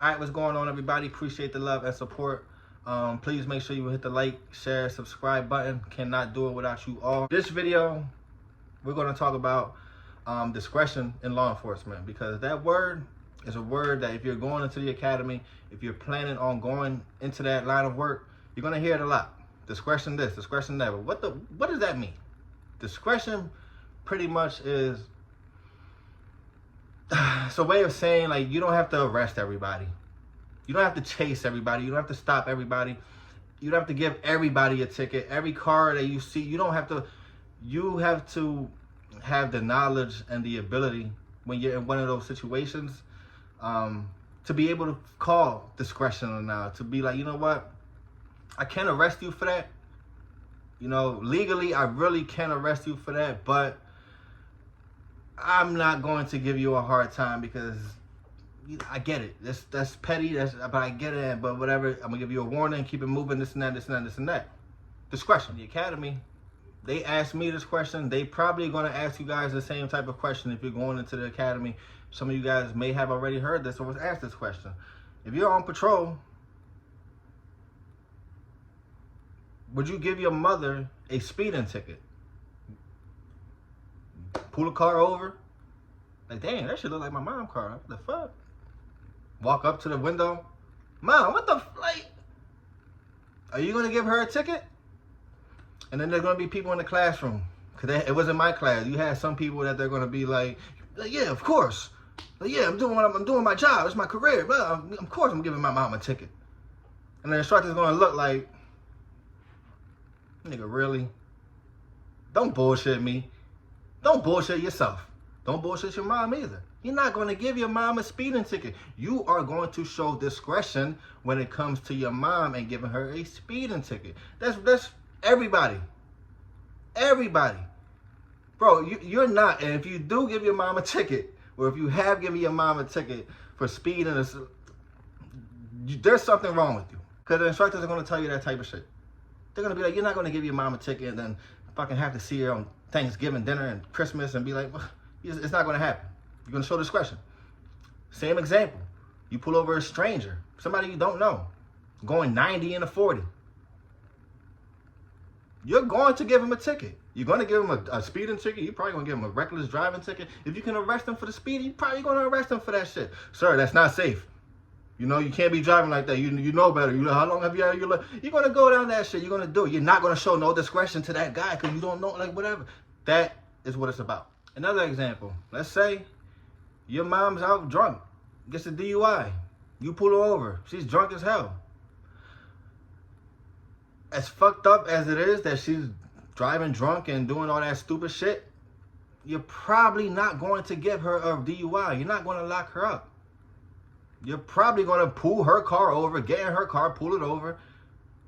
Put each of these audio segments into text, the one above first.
All right, what's going on, everybody? Appreciate the love and support. Please make sure you hit the like, share, subscribe button. Cannot do it without you all. This video, we're going to talk about discretion in law enforcement, because that word is a word that if you're going into the academy, if you're planning on going into that line of work, you're going to hear it a lot. Discretion this, discretion that. But what does that mean? Discretion pretty much is it's a way of saying, like, you don't have to arrest everybody. You don't have to chase everybody. You don't have to stop everybody. You don't have to give everybody a ticket. Every car that you see, you don't have to. You have to have the knowledge and the ability when you're in one of those situations to be able to call discretion now, to be like, you know what? I can't arrest you for that. You know, legally, I really can't arrest you for that, but I'm not going to give you a hard time because I get it. That's petty. But I get it. But whatever, I'm gonna give you a warning. Keep it moving. This and that. This and that. This and that. Discretion. The academy, they asked me this question. They probably gonna ask you guys the same type of question if you're going into the academy. Some of you guys may have already heard this or was asked this question. If you're on patrol, would you give your mother a speeding ticket? Pull the car over. Like, dang, that should look like my mom's car. What the fuck? Walk up to the window. Mom, what the like? Are you gonna give her a ticket? And then there's gonna be people in the classroom, cause it wasn't my class. You had some people that they're gonna be like, yeah, of course. Like, yeah, I'm doing my job. It's my career. But of course, I'm giving my mom a ticket. And the instructor's gonna look like, nigga, really? Don't bullshit me. Don't bullshit yourself. Don't bullshit your mom either. You're not going to give your mom a speeding ticket. You are going to show discretion when it comes to your mom and giving her a speeding ticket. That's everybody. Everybody. Bro, you're not. And if you do give your mom a ticket, or if you have given your mom a ticket for speeding, there's something wrong with you. Because the instructors are going to tell you that type of shit. They're going to be like, you're not going to give your mom a ticket and then fucking have to see her on Thanksgiving dinner and Christmas and be like, well, it's not going to happen. You're going to show discretion. Same example. You pull over a stranger, somebody you don't know, going 90 in a 40. You're going to give him a ticket. You're going to give him a speeding ticket. You're probably going to give him a reckless driving ticket. If you can arrest him for the speed, you're probably going to arrest him for that shit. Sir, that's not safe. You know, you can't be driving like that. You know better. You know, how long have you had your life? You're going to go down that shit. You're going to do it. You're not going to show no discretion to that guy because you don't know, like, whatever. That is what it's about. Another example. Let's say your mom's out drunk, gets a DUI. You pull her over. She's drunk as hell. As fucked up as it is that she's driving drunk and doing all that stupid shit, you're probably not going to give her a DUI. You're not going to lock her up. You're probably going to pull her car over, get in her car, pull it over,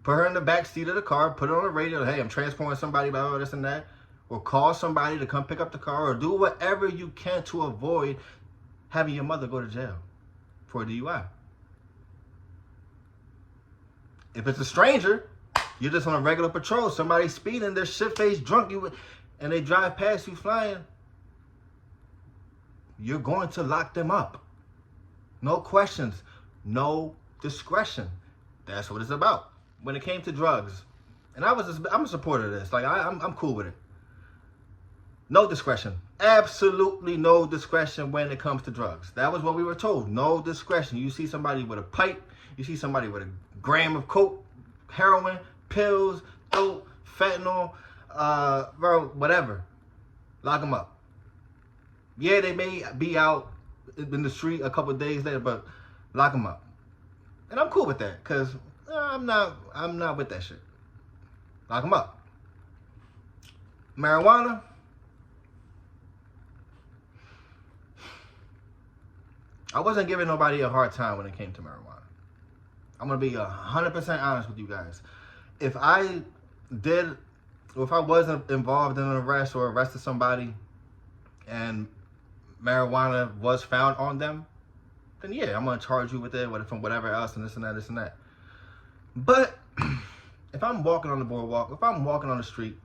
put her in the back seat of the car, put it on the radio, hey, I'm transporting somebody, blah, blah, this and that, or call somebody to come pick up the car, or do whatever you can to avoid having your mother go to jail for a DUI. If it's a stranger, you're just on a regular patrol, somebody speeding, they're shit-faced drunk, and they drive past you flying, you're going to lock them up. No questions, no discretion. That's what it's about. When it came to drugs, and I'm a supporter of this. Like, I'm cool with it. No discretion. Absolutely no discretion when it comes to drugs. That was what we were told. No discretion. You see somebody with a pipe, you see somebody with a gram of coke, heroin, pills, dope, fentanyl, bro, whatever. Lock them up. Yeah, they may be out in the street a couple of days later, but lock them up. And I'm cool with that, because I'm not with that shit. Lock them up. Marijuana, I wasn't giving nobody a hard time when it came to marijuana. I'm going to be 100% honest with you guys. If I did, or if I wasn't involved in an arrest or arrested somebody and marijuana was found on them, then yeah, I'm going to charge you with it, from whatever else, and this and that, this and that. But if I'm walking on the boardwalk, if I'm walking on the street,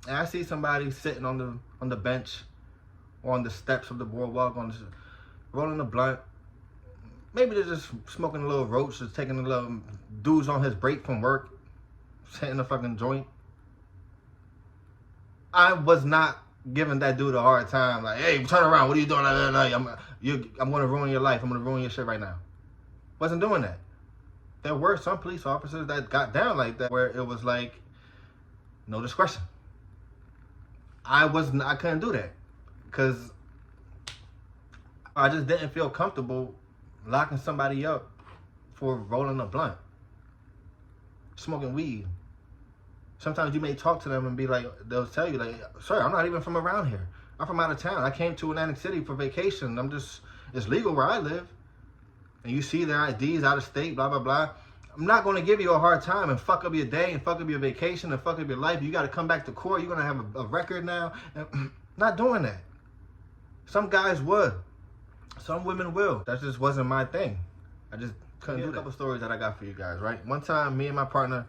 and I see somebody sitting on the bench or on the steps of the boardwalk, rolling a blunt, Maybe they're just smoking a little roach, just taking a little dudes on his break from work, hitting a fucking joint. I was not giving that dude a hard time. Like, hey, turn around. What are you doing? I'm going to ruin your life. I'm going to ruin your shit right now. Wasn't doing that. There were some police officers that got down like that, where it was like, no discretion. I couldn't do that, because I just didn't feel comfortable locking somebody up for rolling a blunt, smoking weed. Sometimes you may talk to them and be like, they'll tell you like, sir, I'm not even from around here. I'm from out of town. I came to Atlantic City for vacation. It's legal where I live. And you see their IDs out of state, blah, blah, blah. I'm not going to give you a hard time and fuck up your day and fuck up your vacation and fuck up your life. You got to come back to court. You're going to have a record now. And not doing that. Some guys would. Some women will. That just wasn't my thing. I just couldn't do that. A couple stories that I got for you guys, right? One time, me and my partner,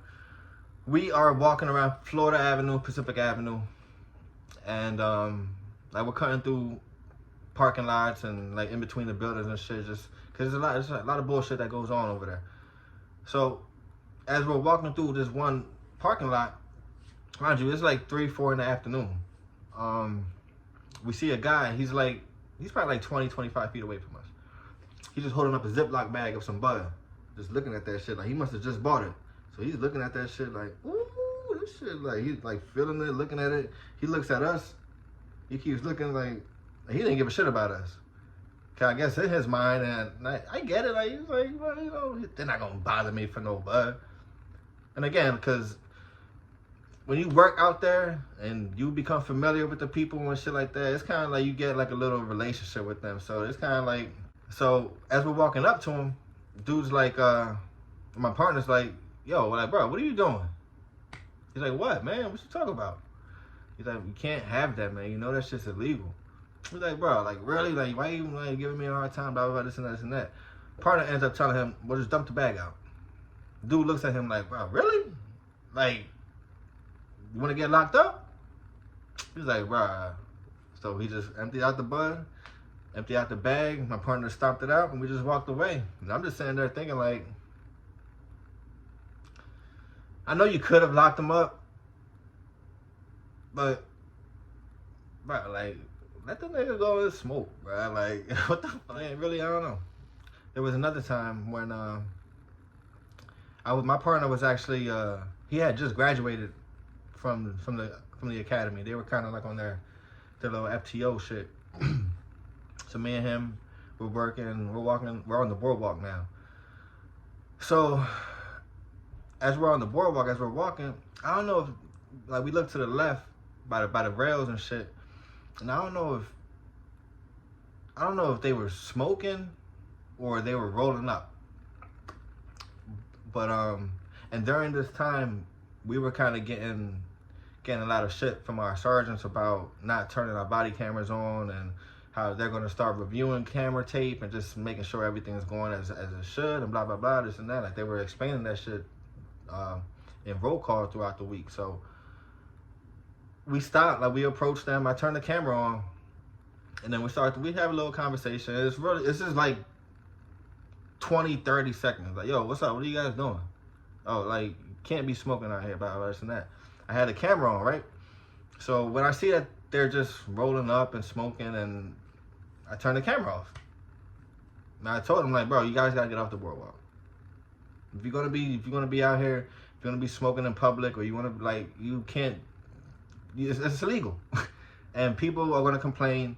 we are walking around Florida Avenue, Pacific Avenue, and like we're cutting through parking lots and like in between the buildings and shit, just because there's a lot of bullshit that goes on over there. So as we're walking through this one parking lot, mind you, it's like 3, 4 in the afternoon. We see a guy. He's probably like 20, 25 feet away from us. He's just holding up a Ziploc bag of some butter, just looking at that shit like he must have just bought it. So he's looking at that shit like, ooh, this shit, like, he's like feeling it, looking at it. He looks at us. He keeps looking like he didn't give a shit about us. Cause I guess in his mind, and I get it, like, he's like, well, you know, they're not gonna bother me for no bud. And again, because when you work out there and you become familiar with the people and shit like that, it's kind of like you get like a little relationship with them. So it's kind of like, so as we're walking up to him, dude's like, my partner's like, yo, like, bro, what are you doing? He's like, what, man? What you talking about? He's like, you can't have that, man. You know that shit's illegal. He's like, bro, like, really? Like, why you like giving me a hard time, blah, blah, blah, this and that, this and that. Partner ends up telling him, well, just dump the bag out. Dude looks at him like, bro, really? Like, you want to get locked up? He's like, bro. So he just emptied out the bud, emptied out the bag. My partner stomped it out, and we just walked away. And I'm just sitting there thinking, like, I know you could have locked him up, but, bro, like, let the nigga go and smoke, bro. Like, what the fuck? Really, I don't know. There was another time when my partner was actually he had just graduated from the academy. They were kind of like on their little FTO shit. So me and him, we're on the boardwalk now. So as we're on the boardwalk, as we're walking, I don't know if, like, we look to the left by the rails and shit, and I don't know if they were smoking or they were rolling up. But and during this time, we were kind of getting a lot of shit from our sergeants about not turning our body cameras on, and how they're going to start reviewing camera tape and just making sure everything's going as it should, and blah, blah, blah, this and that. Like, they were explaining that shit in roll call throughout the week. So we stopped, like, we approached them. I turned the camera on, and then we have a little conversation. It's just like 20, 30 seconds. Like, yo, what's up? What are you guys doing? Oh, like, can't be smoking out here, blah, blah, this and that. I had a camera on, right? So when I see that they're just rolling up and smoking, and I turned the camera off. And I told them, like, bro, you guys gotta get off the boardwalk. If you're gonna be out here, if you're gonna be smoking in public, or you wanna, like, you can't, it's illegal. And people are gonna complain,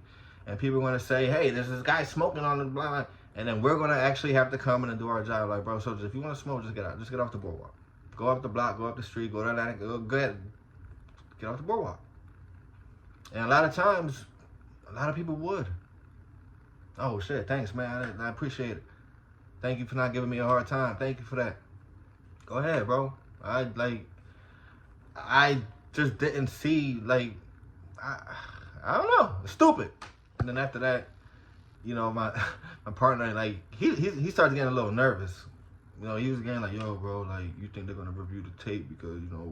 and people are gonna say, hey, there's this guy smoking on the block, and then we're gonna actually have to come in and do our job. Like, bro, so if you wanna smoke, just get out. Just get off the boardwalk. Go up the block, go up the street, go to Atlantic, go ahead, get off the boardwalk. And a lot of times, a lot of people would. Oh shit, thanks, man, I appreciate it. Thank you for not giving me a hard time. Thank you for that. Go ahead, bro. I just didn't see, like, I don't know, it's stupid. And then after that, you know, my partner, like, he started getting a little nervous. You know, he was getting like, yo, bro, like, you think they're gonna review the tape because, you know,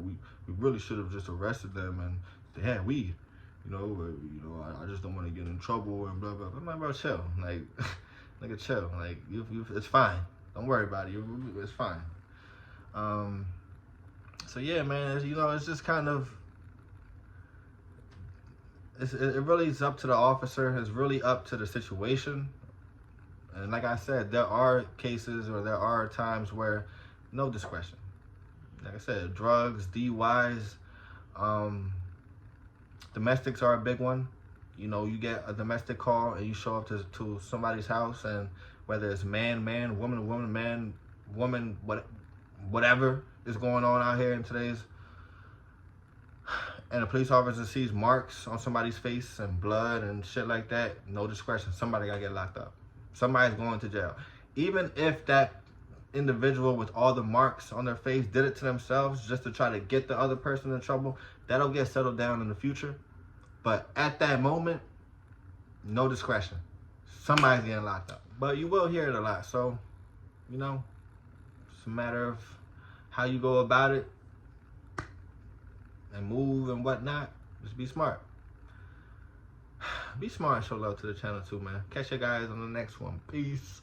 we really should have just arrested them and they had weed. You know, I just don't want to get in trouble and blah, blah, blah. I'm like, bro, chill. Like, Nigga, chill. Like, it's fine. Don't worry about it. It's fine. So yeah, man, it's just kind of, it really is up to the officer. It's really up to the situation. And like I said, there are cases or there are times where no discretion. Like I said, drugs, DUIs, domestics are a big one. You get a domestic call and you show up to somebody's house, and whether it's man, woman, man, woman, whatever is going on out here in today's, and a police officer sees marks on somebody's face and blood and shit like that, no discretion. Somebody gotta get locked up. Somebody's going to jail. Even if that individual with all the marks on their face did it to themselves just to try to get the other person in trouble, that'll get settled down in the future. But at that moment, no discretion. Somebody's getting locked up. But you will hear it a lot. So, it's a matter of how you go about it and move and whatnot. Just be smart. Be smart and show love to the channel too, man. Catch you guys on the next one. Peace.